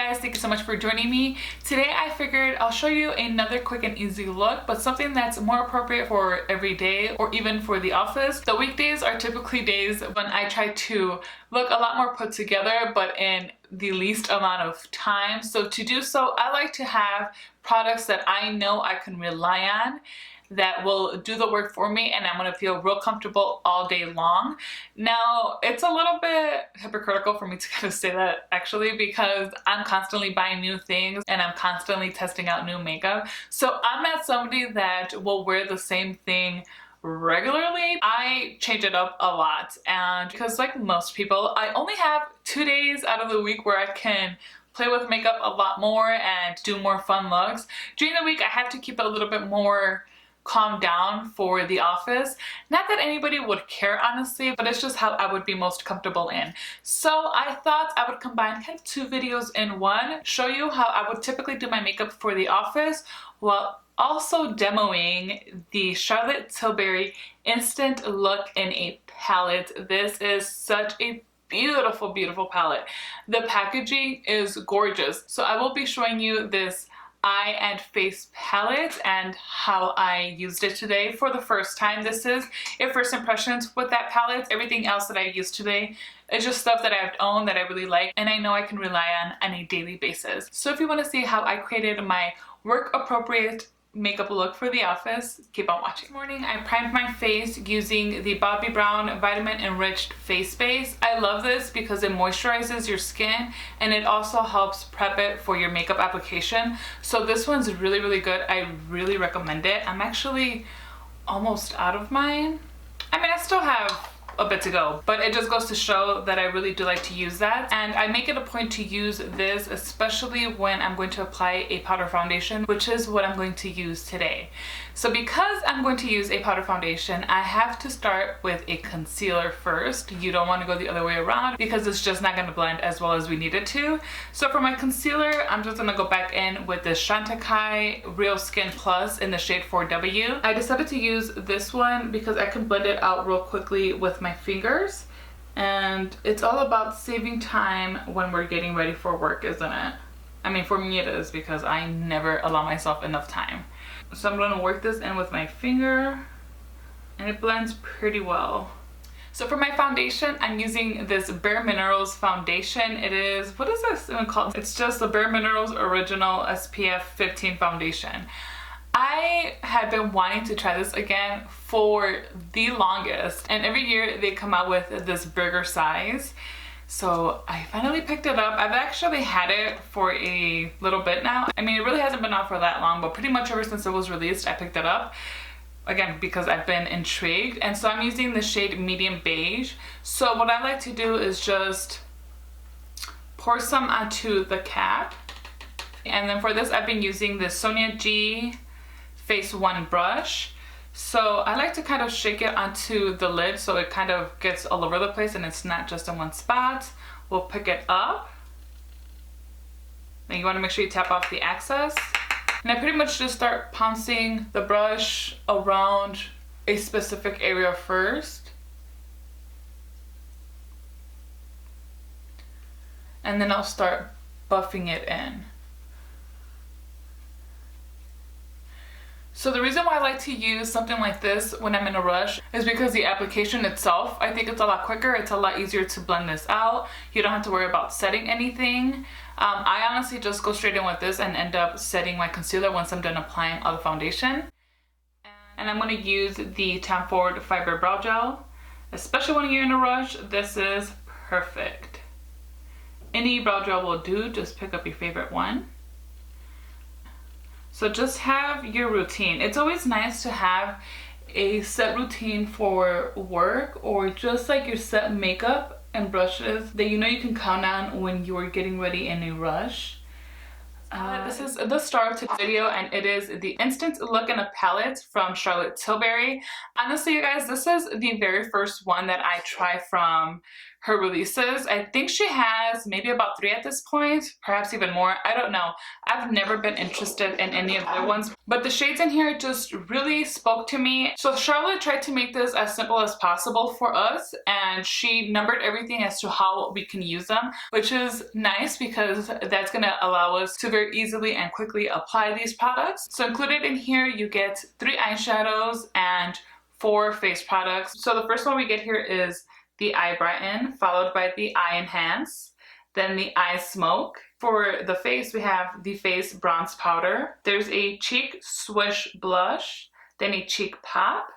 guys, thank you so much for joining me. Today I figured I'll show you another quick and easy look, but something that's more appropriate for every day or even for the office. The weekdays are typically days when I try to look a lot more put together, but in the least amount of time. So to do so, I like to have products that I know I can rely on, that will do the work for me, and I'm gonna feel real comfortable all day long. Now, it's a little bit hypocritical for me to kind of say that actually, because I'm constantly buying new things and I'm constantly testing out new makeup. So I'm not somebody that will wear the same thing regularly. I change it up a lot, and because like most people, I only have 2 days out of the week where I can play with makeup a lot more and do more fun looks. During the week, I have to keep it a little bit more calm down for the office. Not that anybody would care, honestly, but it's just how I would be most comfortable in. So I thought I would combine kind of 2 videos in one, show you how I would typically do my makeup for the office while also demoing the Charlotte Tilbury Instant Look in a palette. This is such a beautiful, beautiful palette. The packaging is gorgeous. So I will be showing you this eye and face palette and how I used it today for the first time. This is a first impressions with that palette. Everything else that I used today is just stuff that I've owned that I really like and I know I can rely on a daily basis. So if you want to see how I created my work appropriate makeup look for the office, keep on watching. This morning I primed my face using the Bobbi Brown Vitamin Enriched Face Base. I love this because it moisturizes your skin and it also helps prep it for your makeup application. So this one's really, really good. I really recommend it. I'm actually almost out of mine. I mean, I still have a bit to go, but it just goes to show that I really do like to use that, and I make it a point to use this especially when I'm going to apply a powder foundation, which is what I'm going to use today. So because I'm going to use a powder foundation, I have to start with a concealer first. You don't want to go the other way around because it's just not going to blend as well as we need it to. So for my concealer, I'm just going to go back in with this Chantecaille Real Skin Plus in the shade 4W. I decided to use this one because I can blend it out real quickly with my fingers, and it's all about saving time when we're getting ready for work, isn't it? I mean, for me it is, because I never allow myself enough time. So I'm going to work this in with my finger and it blends pretty well. So for my foundation, I'm using this Bareminerals foundation. It is, what is this even called? It's just the Bareminerals Original SPF 15 foundation. I had been wanting to try this again for the longest, and every year they come out with this bigger size. So I finally picked it up. I've actually had it for a little bit now. I mean, it really hasn't been out for that long, but pretty much ever since it was released, I picked it up. Again, because I've been intrigued. And so I'm using the shade Medium Beige. So what I like to do is just pour some onto the cap. And then for this, I've been using the Sonia G Face One brush. So I like to kind of shake it onto the lid so it kind of gets all over the place and it's not just in one spot. We'll pick it up. Then you want to make sure you tap off the excess. And I pretty much just start pouncing the brush around a specific area first. And then I'll start buffing it in. So the reason why I like to use something like this when I'm in a rush is because the application itself, I think it's a lot quicker. It's a lot easier to blend this out. You don't have to worry about setting anything. I honestly just go straight in with this and end up setting my concealer once I'm done applying all the foundation. And I'm going to use the Tom Ford Fiber Brow Gel. Especially when you're in a rush, this is perfect. Any brow gel will do, just pick up your favorite one. So just have your routine. It's always nice to have a set routine for work, or just like your set makeup and brushes that you know you can count on when you're getting ready in a rush. This is the star of today's video, and it is the Instant Look in a palette from Charlotte Tilbury. Honestly, you guys, this is the very first one that I try from her releases. I think she has maybe about 3 at this point, perhaps even more. I don't know. I've never been interested in any of the other ones, but the shades in here just really spoke to me. So Charlotte tried to make this as simple as possible for us, and she numbered everything as to how we can use them, which is nice because that's going to allow us to very easily and quickly apply these products. So included in here, you get 3 eyeshadows and 4 face products. So the first one we get here is the Eye Brighten, followed by the Eye Enhance, then the Eye Smoke. For the face, we have the Face Bronze Powder. There's a Cheek Swish Blush, then a Cheek Pop,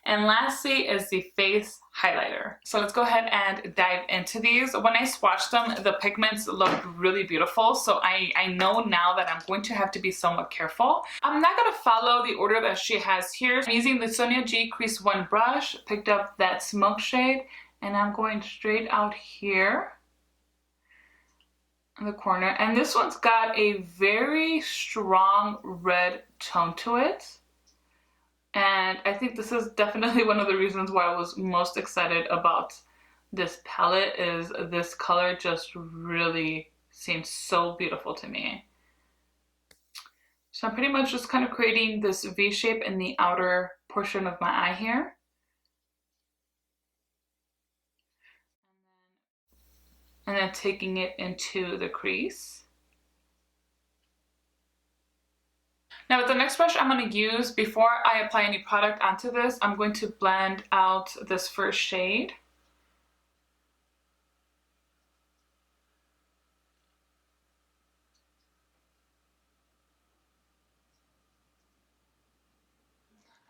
and lastly is the Face Highlighter. So let's go ahead and dive into these. When I swatched them, the pigments looked really beautiful, so I know now that I'm going to have to be somewhat careful. I'm not going to follow the order that she has here. I'm using the Sonia G Crease 1 brush, picked up that smoke shade, and I'm going straight out here in the corner. And this one's got a very strong red tone to it. And I think this is definitely one of the reasons why I was most excited about this palette, is this color just really seems so beautiful to me. So I'm pretty much just kind of creating this V shape in the outer portion of my eye here. And then taking it into the crease. Now with the next brush I'm going to use, before I apply any product onto this, I'm going to blend out this first shade.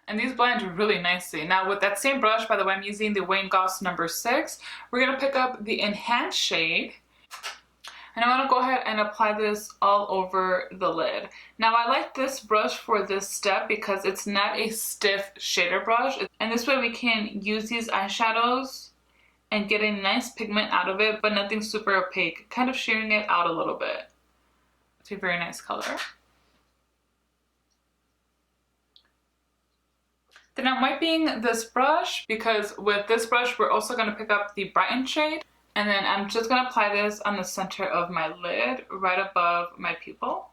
And these blend really nicely. Now with that same brush, by the way, I'm using the Wayne Goss number 6. We're going to pick up the Enhance shade. And I'm going to go ahead and apply this all over the lid. Now I like this brush for this step because it's not a stiff shader brush. And this way we can use these eyeshadows and get a nice pigment out of it, but nothing super opaque, kind of shearing it out a little bit. It's a very nice color. Then I'm wiping this brush because with this brush we're also going to pick up the Brighten shade, and then I'm just going to apply this on the center of my lid right above my pupil.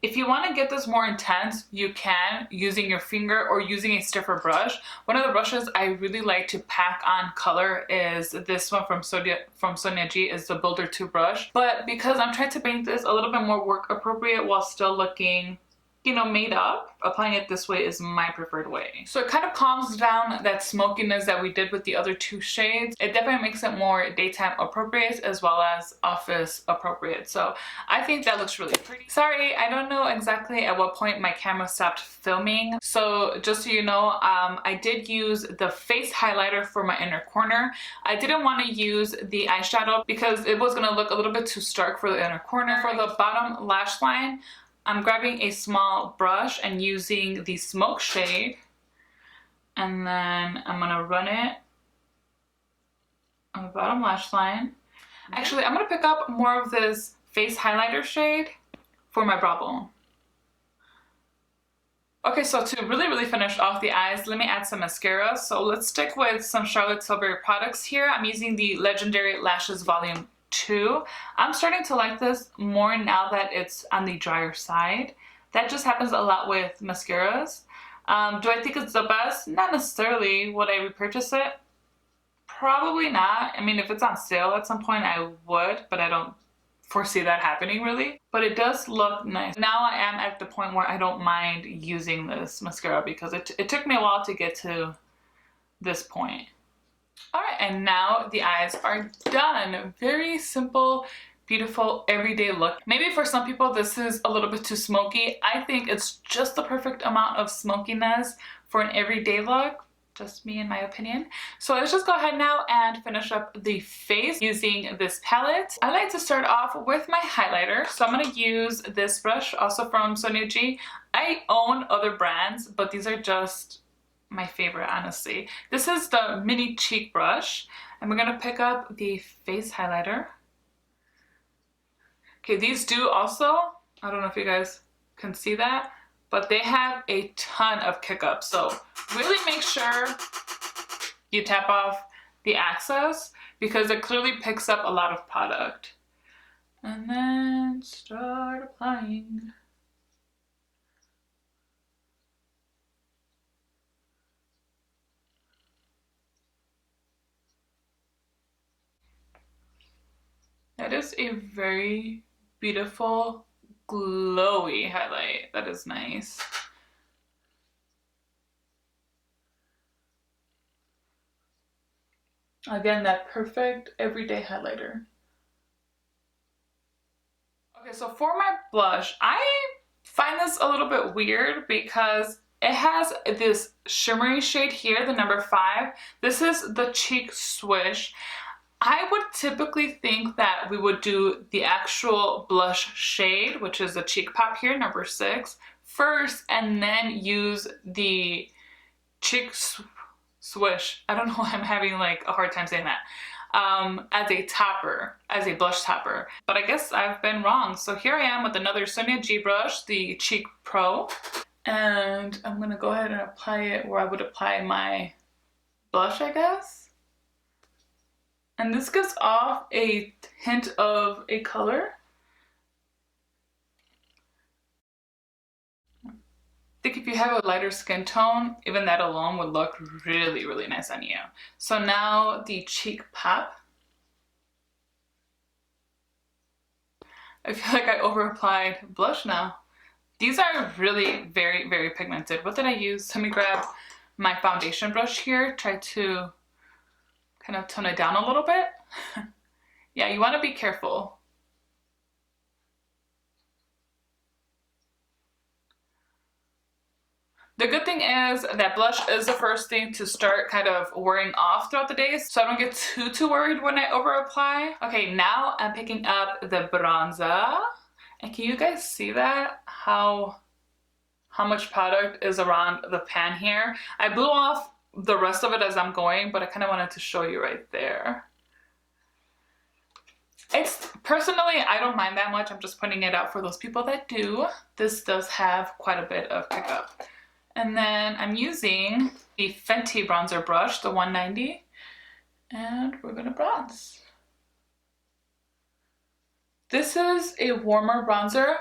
If you want to get this more intense, you can using your finger or using a stiffer brush. One of the brushes I really like to pack on color is this one from Sonia G, is the Builder 2 brush. But because I'm trying to make this a little bit more work appropriate while still looking, you know, made up, applying it this way is my preferred way. So it kind of calms down that smokiness that we did with the other 2 shades. It definitely makes it more daytime appropriate as well as office appropriate. So I think that looks really pretty. Sorry, I don't know exactly at what point my camera stopped filming. So just so you know, I did use the face highlighter for my inner corner. I didn't want to use the eyeshadow because it was going to look a little bit too stark for the inner corner. For the bottom lash line, I'm grabbing a small brush and using the smoke shade, and then I'm going to run it on the bottom lash line. Actually, I'm going to pick up more of this face highlighter shade for my brow bone. Okay, so to really finish off the eyes, let me add some mascara. So let's stick with some Charlotte Tilbury products here. I'm using the Legendary Lashes Volume 2. I'm starting to like this more now that it's on the drier side. That just happens a lot with mascaras. Do I think it's the best? Not necessarily. Would I repurchase it? Probably not. I mean, if it's on sale at some point I would, but I don't foresee that happening really. But it does look nice. Now I am at the point where I don't mind using this mascara because it took me a while to get to this point. Alright, and now the eyes are done. Very simple, beautiful, everyday look. Maybe for some people this is a little bit too smoky. I think it's just the perfect amount of smokiness for an everyday look. Just me in my opinion. So let's just go ahead now and finish up the face using this palette. I like to start off with my highlighter. So I'm going to use this brush, also from Sonia G. I own other brands, but these are just my favorite, honestly. This is the mini cheek brush, and we're gonna pick up the face highlighter. Okay, these do also, I don't know if you guys can see that, but they have a ton of kick up. So really make sure you tap off the access because it clearly picks up a lot of product. And then start applying. That is a very beautiful, glowy highlight. That is nice. Again, that perfect everyday highlighter. Okay, so for my blush, I find this a little bit weird because it has this shimmery shade here, the number 5. This is the Cheek Swish. I would typically think that we would do the actual blush shade, which is the Cheek Pop here, number 6, first, and then use the Cheek Swish. I don't know why I'm having like a hard time saying that. As a topper, as a blush topper. But I guess I've been wrong. So here I am with another Sonia G brush, the Cheek Pro. And I'm gonna go ahead and apply it where I would apply my blush, I guess. And this gives off a hint of a color. I think if you have a lighter skin tone, even that alone would look really, really nice on you. So now the Cheek Pop. I feel like I over applied blush now. These are really very, very pigmented. What did I use? Let me grab my foundation brush here, try to kind of tone it down a little bit. Yeah, you want to be careful. The good thing is that blush is the first thing to start kind of wearing off throughout the day, so I don't get too worried when I over apply. Okay, now I'm picking up the bronzer. And can you guys see that? How much product is around the pan here? I blew off the rest of it as I'm going, but I kind of wanted to show you right there. It's personally, I don't mind that much. I'm just pointing it out for those people that do. This does have quite a bit of pickup. And then I'm using the Fenty bronzer brush, the 190, and we're gonna bronze. This is a warmer bronzer.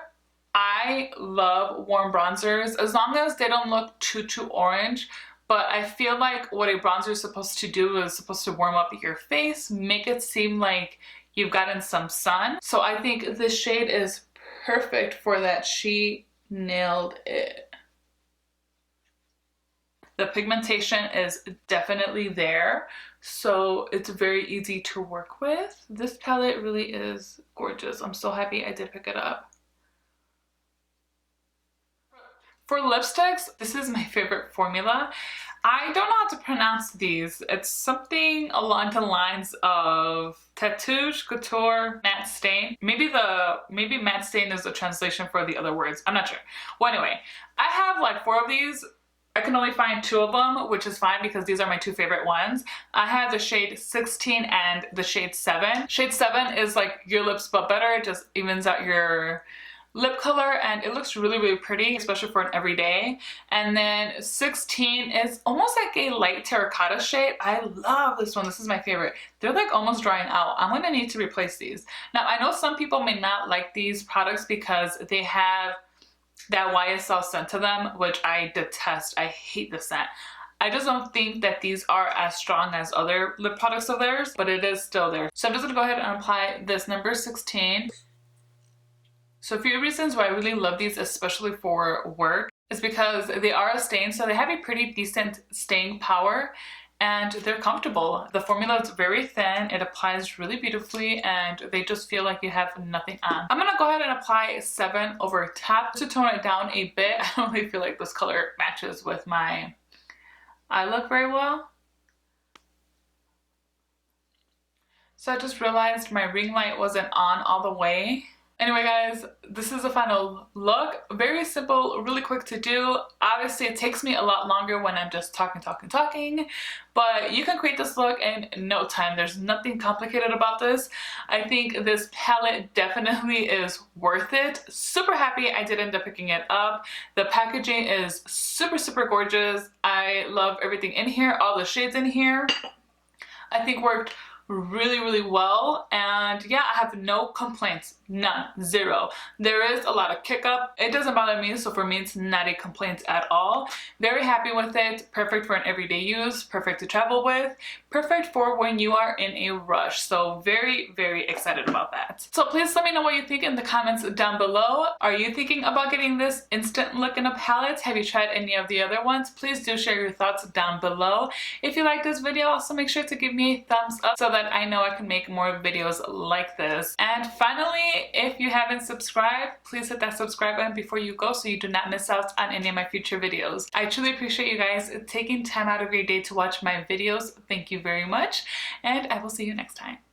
I love warm bronzers as long as they don't look too orange. But I feel like what a bronzer is supposed to do is supposed to warm up your face, make it seem like you've gotten some sun. So I think this shade is perfect for that. She nailed it. The pigmentation is definitely there, so it's very easy to work with. This palette really is gorgeous. I'm so happy I did pick it up. For lipsticks, this is my favorite formula. I don't know how to pronounce these. It's something along the lines of Tatouage, Couture, Matte Stain. Maybe Matte Stain is a translation for the other words. I'm not sure. Well, anyway, I have like 4 of these. I can only find 2 of them, which is fine because these are my 2 favorite ones. I have the shade 16 and the shade 7. Shade 7 is like your lips but better. It just evens out your lip color and it looks really, really pretty, especially for an everyday. And then 16 is almost like a light terracotta shade. I love this one. This is my favorite. They're like almost drying out. I'm gonna need to replace these. Now, I know some people may not like these products because they have that YSL scent to them, which I detest. I hate the scent. I just don't think that these are as strong as other lip products of theirs, but it is still there. So I'm just gonna go ahead and apply this number 16. So a few reasons why I really love these, especially for work, is because they are a stain, so they have a pretty decent staying power and they're comfortable. The formula is very thin, it applies really beautifully, and they just feel like you have nothing on. I'm gonna go ahead and apply 7 over top to tone it down a bit. I don't really feel like this color matches with my eye look very well. So I just realized my ring light wasn't on all the way. Anyway guys, this is the final look. Very simple, really quick to do. Obviously it takes me a lot longer when I'm just talking, but you can create this look in no time. There's nothing complicated about this. I think this palette definitely is worth it. Super happy I did end up picking it up. The packaging is super gorgeous. I love everything in here, all the shades in here. I think worked really well, and yeah, I have no complaints, none, zero. There is a lot of kick up. It doesn't bother me, so for me it's not a complaint at all. Very happy with it. Perfect for an everyday use, perfect to travel with, perfect for when you are in a rush. So very excited about that. So please let me know what you think in the comments down below. Are you thinking about getting this instant look in a palette? Have you tried any of the other ones? Please do share your thoughts down below. If you like this video, also make sure to give me a thumbs up so that I know I can make more videos like this. And finally, if you haven't subscribed, please hit that subscribe button before you go so you do not miss out on any of my future videos. I truly appreciate you guys taking time out of your day to watch my videos. Thank you very much, and I will see you next time.